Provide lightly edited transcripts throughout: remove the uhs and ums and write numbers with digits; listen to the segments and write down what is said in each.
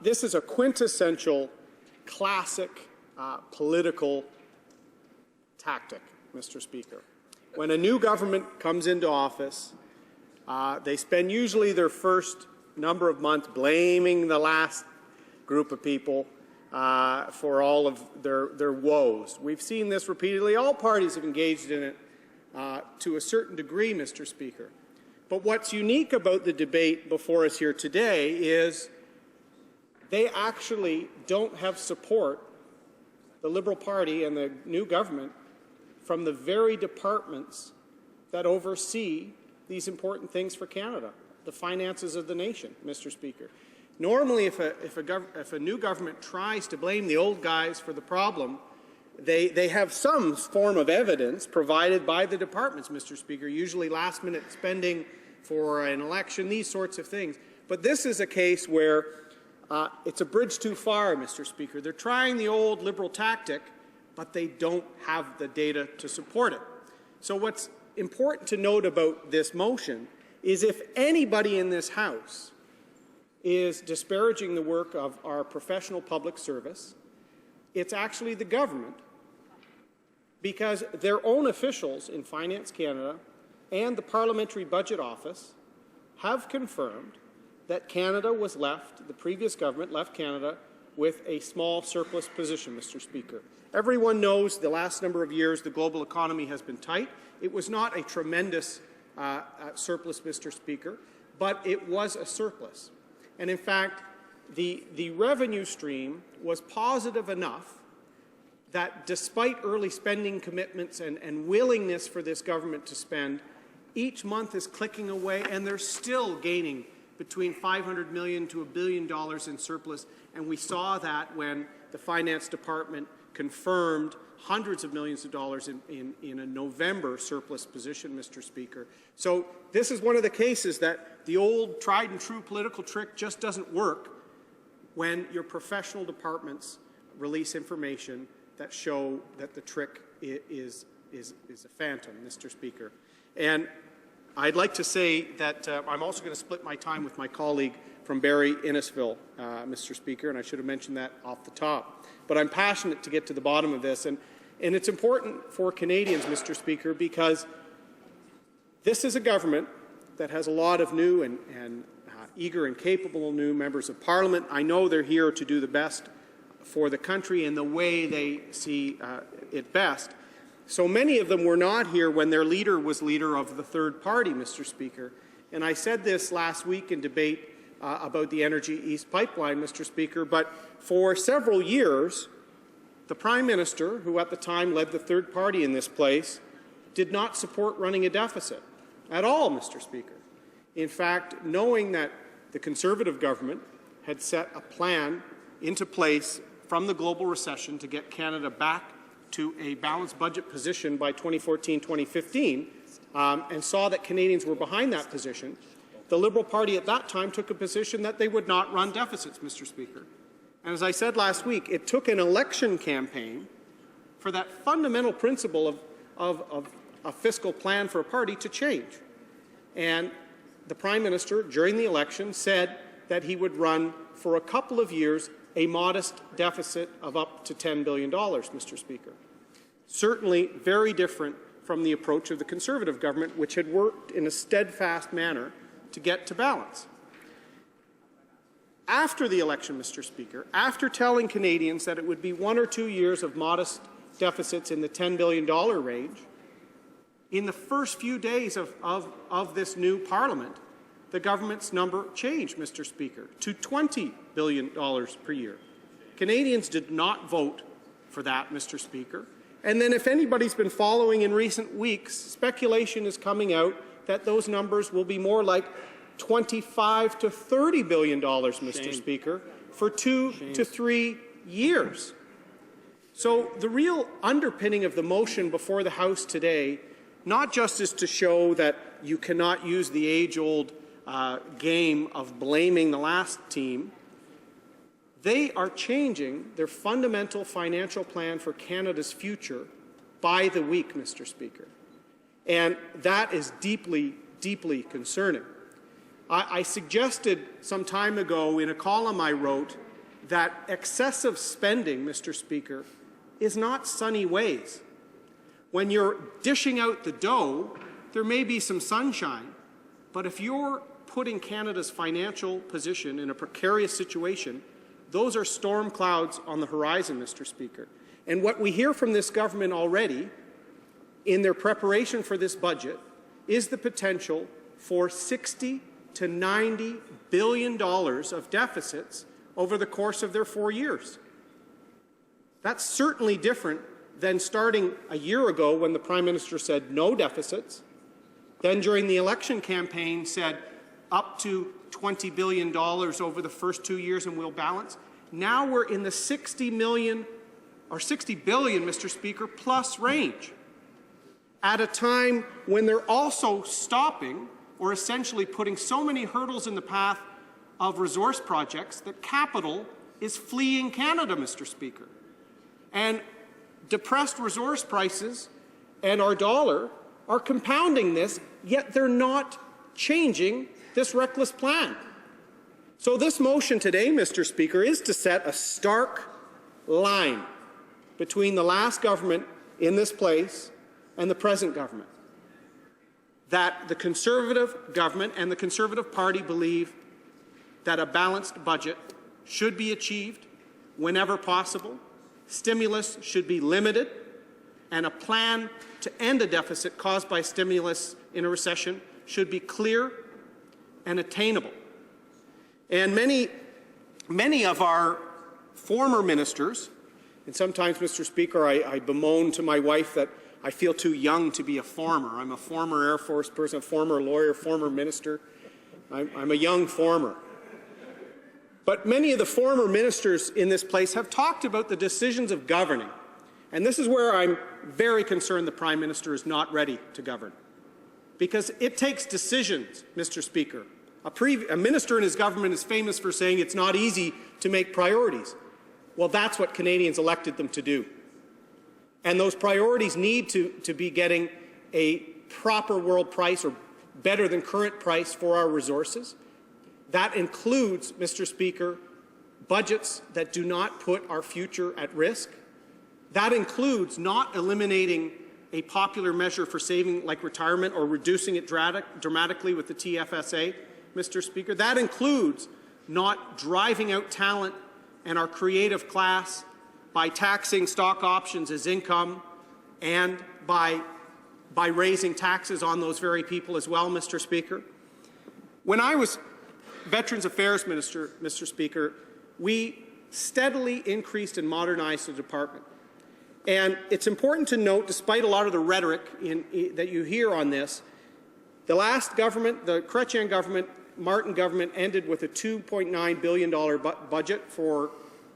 This is a quintessential, classic political tactic, Mr. Speaker. When a new government comes into office, they spend usually their first number of months blaming the last group of people for all of their woes. We've seen this repeatedly. All parties have engaged in it to a certain degree, Mr. Speaker. But what's unique about the debate before us here today is they actually don't have support, the Liberal Party and the new government, from the very departments that oversee these important things for Canada, the finances of the nation, Mr. Speaker. Normally, if a new government tries to blame the old guys for the problem, they have some form of evidence provided by the departments, Mr. Speaker, usually last-minute spending for an election, these sorts of things. But this is a case where it's a bridge too far, Mr. Speaker. They're trying the old Liberal tactic, but they don't have the data to support it. So what's important to note about this motion is if anybody in this House is disparaging the work of our professional public service, it's actually the government, because their own officials in Finance Canada and the Parliamentary Budget Office have confirmed that Canada was left, the previous government left Canada with a small surplus position, Mr. Speaker. Everyone knows the last number of years the global economy has been tight. It was not a tremendous surplus, Mr. Speaker, but it was a surplus. And in fact, the revenue stream was positive enough that despite early spending commitments and willingness for this government to spend, each month is clicking away and they're still gaining between $500 million to $1 billion in surplus. And we saw that when the Finance Department confirmed hundreds of millions of dollars in a November surplus position, Mr. Speaker. So this is one of the cases that the old tried and true political trick just doesn't work when your professional departments release information that show that the trick is a phantom, Mr. Speaker. And I'd like to say that I'm also going to split my time with my colleague from Barrie Innisfil, Mr. Speaker, and I should have mentioned that off the top. But I'm passionate to get to the bottom of this, and it's important for Canadians, Mr. Speaker, because this is a government that has a lot of new and eager and capable new members of Parliament. I know they're here to do the best for the country in the way they see it best. So many of them were not here when their leader was leader of the third party, Mr. Speaker. And I said this last week in debate about the Energy East pipeline, Mr. Speaker, but for several years, the Prime Minister, who at the time led the third party in this place, did not support running a deficit at all, Mr. Speaker. In fact, knowing that the Conservative government had set a plan into place from the global recession to get Canada back to a balanced budget position by 2014-2015, and saw that Canadians were behind that position, the Liberal Party at that time took a position that they would not run deficits, Mr. Speaker. And as I said last week, it took an election campaign for that fundamental principle of a fiscal plan for a party to change. And the Prime Minister, during the election, said that he would run for a couple of years a modest deficit of up to $10 billion, Mr. Speaker. Certainly very different from the approach of the Conservative government, which had worked in a steadfast manner to get to balance. After the election, Mr. Speaker, after telling Canadians that it would be 1 or 2 years of modest deficits in the $10 billion range, in the first few days of this new Parliament, the government's number changed, Mr. Speaker, to $20 billion per year. Canadians did not vote for that, Mr. Speaker. And then if anybody's been following in recent weeks, speculation is coming out that those numbers will be more like $25 to $30 billion, Mr. Speaker, for 2 to 3 years. So the real underpinning of the motion before the House today, not just is to show that you cannot use the age-old game of blaming the last team, they are changing their fundamental financial plan for Canada's future by the week, Mr. Speaker. And that is deeply, deeply concerning. I suggested some time ago in a column I wrote that excessive spending, Mr. Speaker, is not sunny ways. When you're dishing out the dough, there may be some sunshine, but if you're putting Canada's financial position in a precarious situation, those are storm clouds on the horizon, Mr. Speaker. And what we hear from this government already in their preparation for this budget is the potential for $60 to $90 billion of deficits over the course of their 4 years. That's certainly different than starting a year ago when the Prime Minister said no deficits, then during the election campaign said up to $20 billion over the first 2 years and we'll balance. Now we're in the $60 billion, Mr. Speaker, plus range, at a time when they're also stopping or essentially putting so many hurdles in the path of resource projects that capital is fleeing Canada, Mr. Speaker. And depressed resource prices and our dollar are compounding this, yet they're not changing this reckless plan. So this motion today, Mr. Speaker, is to set a stark line between the last government in this place and the present government. That the Conservative government and the Conservative Party believe that a balanced budget should be achieved whenever possible, stimulus should be limited, and a plan to end a deficit caused by stimulus in a recession should be clear and attainable. And many of our former ministers, and sometimes, Mr. Speaker, I bemoan to my wife that I feel too young to be a former. I'm a former Air Force person, a former lawyer, former minister. I'm a young former. But many of the former ministers in this place have talked about the decisions of governing. And this is where I'm very concerned the Prime Minister is not ready to govern. Because it takes decisions, Mr. Speaker. A minister in his government is famous for saying it's not easy to make priorities. Well, that's what Canadians elected them to do. And those priorities need to be getting a proper world price or better than current price for our resources. That includes, Mr. Speaker, budgets that do not put our future at risk. That includes not eliminating a popular measure for saving like retirement or reducing it dramatically with the TFSA, Mr. Speaker. That includes not driving out talent and our creative class by taxing stock options as income and by raising taxes on those very people as well, Mr. Speaker. When I was Veterans Affairs Minister, Mr. Speaker, we steadily increased and modernized the department. And it's important to note, despite a lot of the rhetoric that you hear on this, the last government, the Chrétien government, Martin government, ended with a $2.9 billion budget for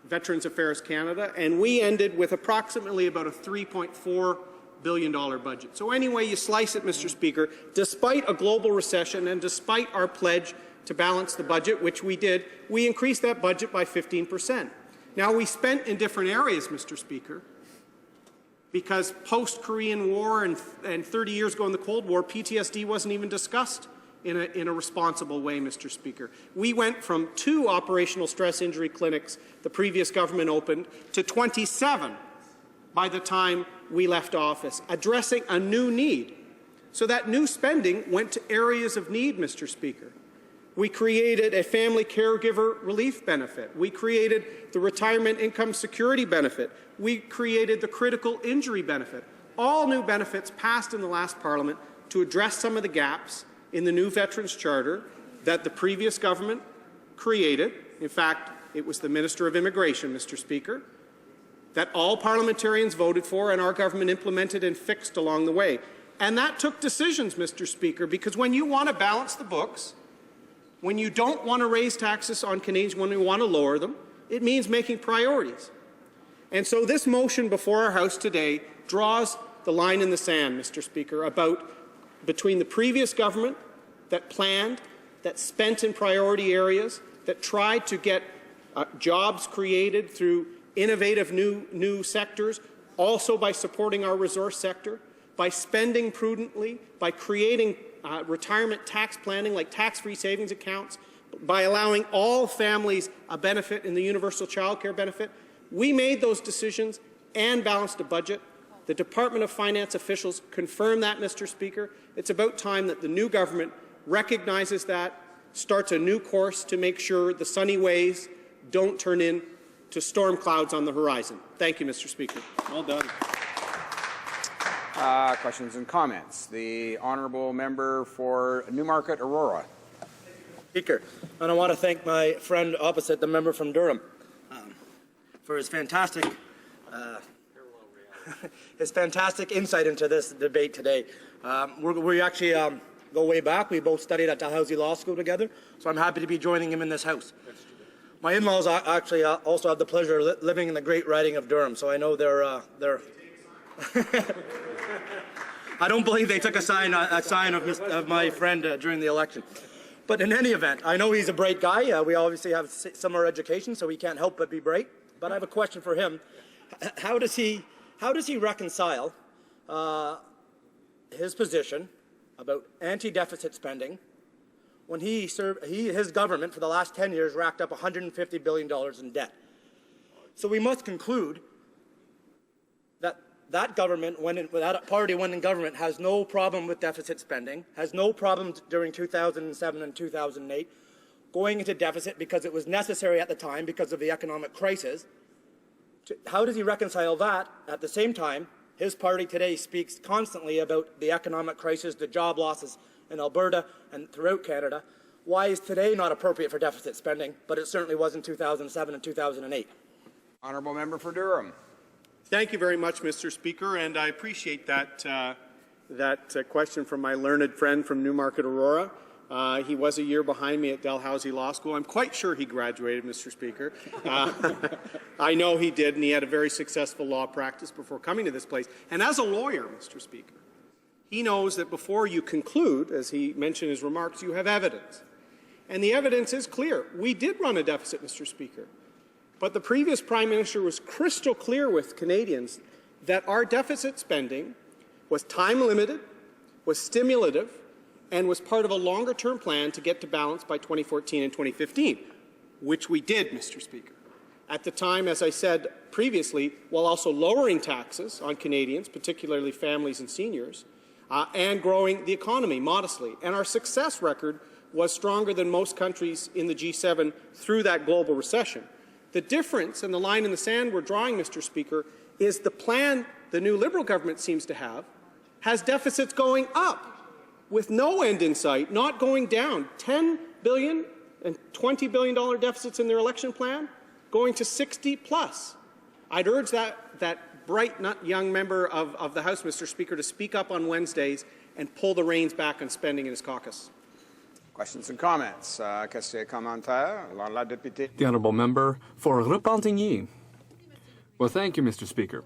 Veterans Affairs Canada, and we ended with approximately about a $3.4 billion budget. So anyway you slice it, Mr. Speaker, despite a global recession and despite our pledge to balance the budget, which we did, we increased that budget by 15%. Now, we spent in different areas, Mr. Speaker, because post-Korean War and 30 years ago in the Cold War, PTSD wasn't even discussed in a responsible way, Mr. Speaker. We went from 2 operational stress injury clinics the previous government opened to 27 by the time we left office, addressing a new need. So that new spending went to areas of need, Mr. Speaker. We created a family caregiver relief benefit. We created the retirement income security benefit. We created the critical injury benefit. All new benefits passed in the last Parliament to address some of the gaps in the new Veterans Charter that the previous government created. In fact, it was the Minister of Immigration, Mr. Speaker, that all parliamentarians voted for and our government implemented and fixed along the way. And that took decisions, Mr. Speaker, because when you want to balance the books, when you don't want to raise taxes on Canadians, when you want to lower them, it means making priorities. And so this motion before our House today draws the line in the sand, Mr. Speaker, between the previous government that planned, that spent in priority areas, that tried to get jobs created through innovative new sectors, also by supporting our resource sector, by spending prudently, by creating retirement tax planning like tax-free savings accounts, by allowing all families a benefit in the universal child care benefit. We made those decisions and balanced a budget. The Department of Finance officials confirmed that, Mr. Speaker. It's about time that the new government recognizes that, starts a new course to make sure the sunny ways don't turn into storm clouds on the horizon. Thank you, Mr. Speaker. Well done. Questions and comments. The honourable member for Newmarket Aurora. Speaker, and I want to thank my friend opposite, the member from Durham, for his fantastic insight into this debate today. We actually go way back. We both studied at Dalhousie Law School together, so I'm happy to be joining him in this House. My in-laws actually also have the pleasure of living in the great riding of Durham, so I know they're I don't believe they took a sign of my friend during the election. But in any event, I know he's a bright guy. We obviously have similar education, so he can't help but be bright. But I have a question for him. How does he reconcile his position about anti-deficit spending when his government for the last 10 years racked up $150 billion in debt? So we must conclude that government, that party when in government, has no problem with deficit spending, has no problem during 2007 and 2008 going into deficit because it was necessary at the time because of the economic crisis. How does he reconcile that? At the same time, his party today speaks constantly about the economic crisis, the job losses in Alberta and throughout Canada. Why is today not appropriate for deficit spending, but it certainly was in 2007 and 2008? Honourable member for Durham. Thank you very much, Mr. Speaker, and I appreciate that question from my learned friend from Newmarket Aurora. He was a year behind me at Dalhousie Law School. I'm quite sure he graduated, Mr. Speaker. I know he did, and he had a very successful law practice before coming to this place. And as a lawyer, Mr. Speaker, he knows that before you conclude, as he mentioned in his remarks, you have evidence. And the evidence is clear. We did run a deficit, Mr. Speaker. But the previous Prime Minister was crystal clear with Canadians that our deficit spending was time-limited, was stimulative, and was part of a longer-term plan to get to balance by 2014 and 2015, which we did, Mr. Speaker. At the time, as I said previously, while also lowering taxes on Canadians, particularly families and seniors, and growing the economy modestly. And our success record was stronger than most countries in the G7 through that global recession. The difference and the line in the sand we're drawing, Mr. Speaker, is the plan the new Liberal government seems to have has deficits going up with no end in sight, not going down. $10 billion and $20 billion deficits in their election plan, going to 60 plus. I'd urge that bright young member of the House, Mr. Speaker, to speak up on Wednesdays and pull the reins back on spending in his caucus. Questions and comments. Question commentaire. La députée. The honourable member for Repentigny. Well, thank you, Mr. Speaker.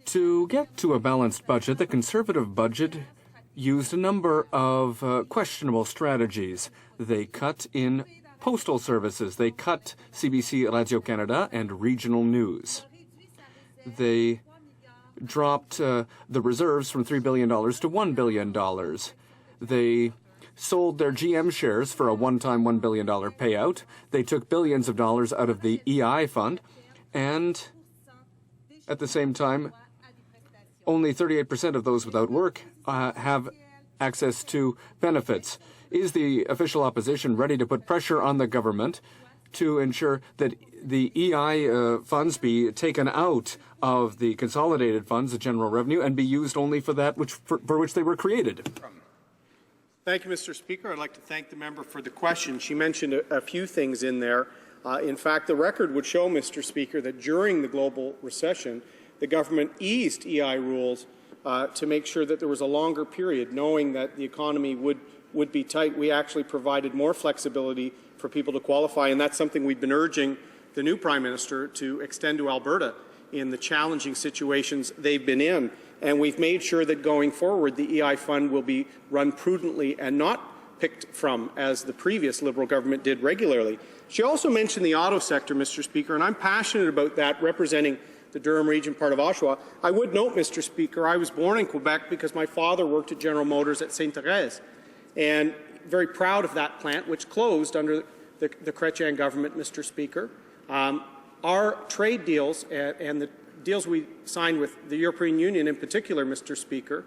To get to a balanced budget, the Conservative budget used a number of questionable strategies. They cut in postal services. They cut CBC Radio-Canada and regional news. They dropped the reserves from $3 billion to $1 billion. They sold their GM shares for a one-time $1 billion payout. They took billions of dollars out of the EI fund. And at the same time, only 38% of those without work have access to benefits. Is the official opposition ready to put pressure on the government to ensure that the EI funds be taken out of the consolidated funds, the general revenue, and be used only for that for which they were created? Thank you, Mr. Speaker. I'd like to thank the member for the question. She mentioned a few things in there. In fact, the record would show, Mr. Speaker, that during the global recession, the government eased EI rules to make sure that there was a longer period, knowing that the economy would be tight. We actually provided more flexibility for people to qualify, and that's something we've been urging the new Prime Minister to extend to Alberta in the challenging situations they've been in. And we've made sure that going forward, the EI fund will be run prudently and not picked from, as the previous Liberal government did regularly. She also mentioned the auto sector, Mr. Speaker, and I'm passionate about that, representing the Durham region, part of Oshawa. I would note, Mr. Speaker, I was born in Quebec because my father worked at General Motors at Sainte-Thérèse, and very proud of that plant, which closed under the Chrétien government, Mr. Speaker. Our trade deals and the deals we signed with the European Union in particular, Mr. Speaker,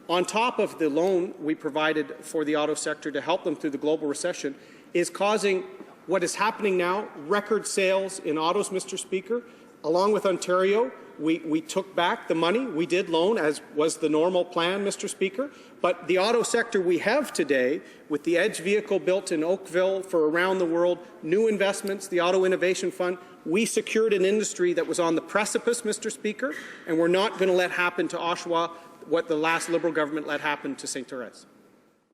on top of the loan we provided for the auto sector to help them through the global recession, is causing what is happening now, record sales in autos, Mr. Speaker. Along with Ontario, we took back the money we did loan, as was the normal plan, Mr. Speaker. But the auto sector we have today, with the Edge vehicle built in Oakville for around the world, new investments, the Auto Innovation Fund, we secured an industry that was on the precipice, Mr. Speaker, and we're not going to let happen to Oshawa what the last Liberal government let happen to Sainte-Thérèse.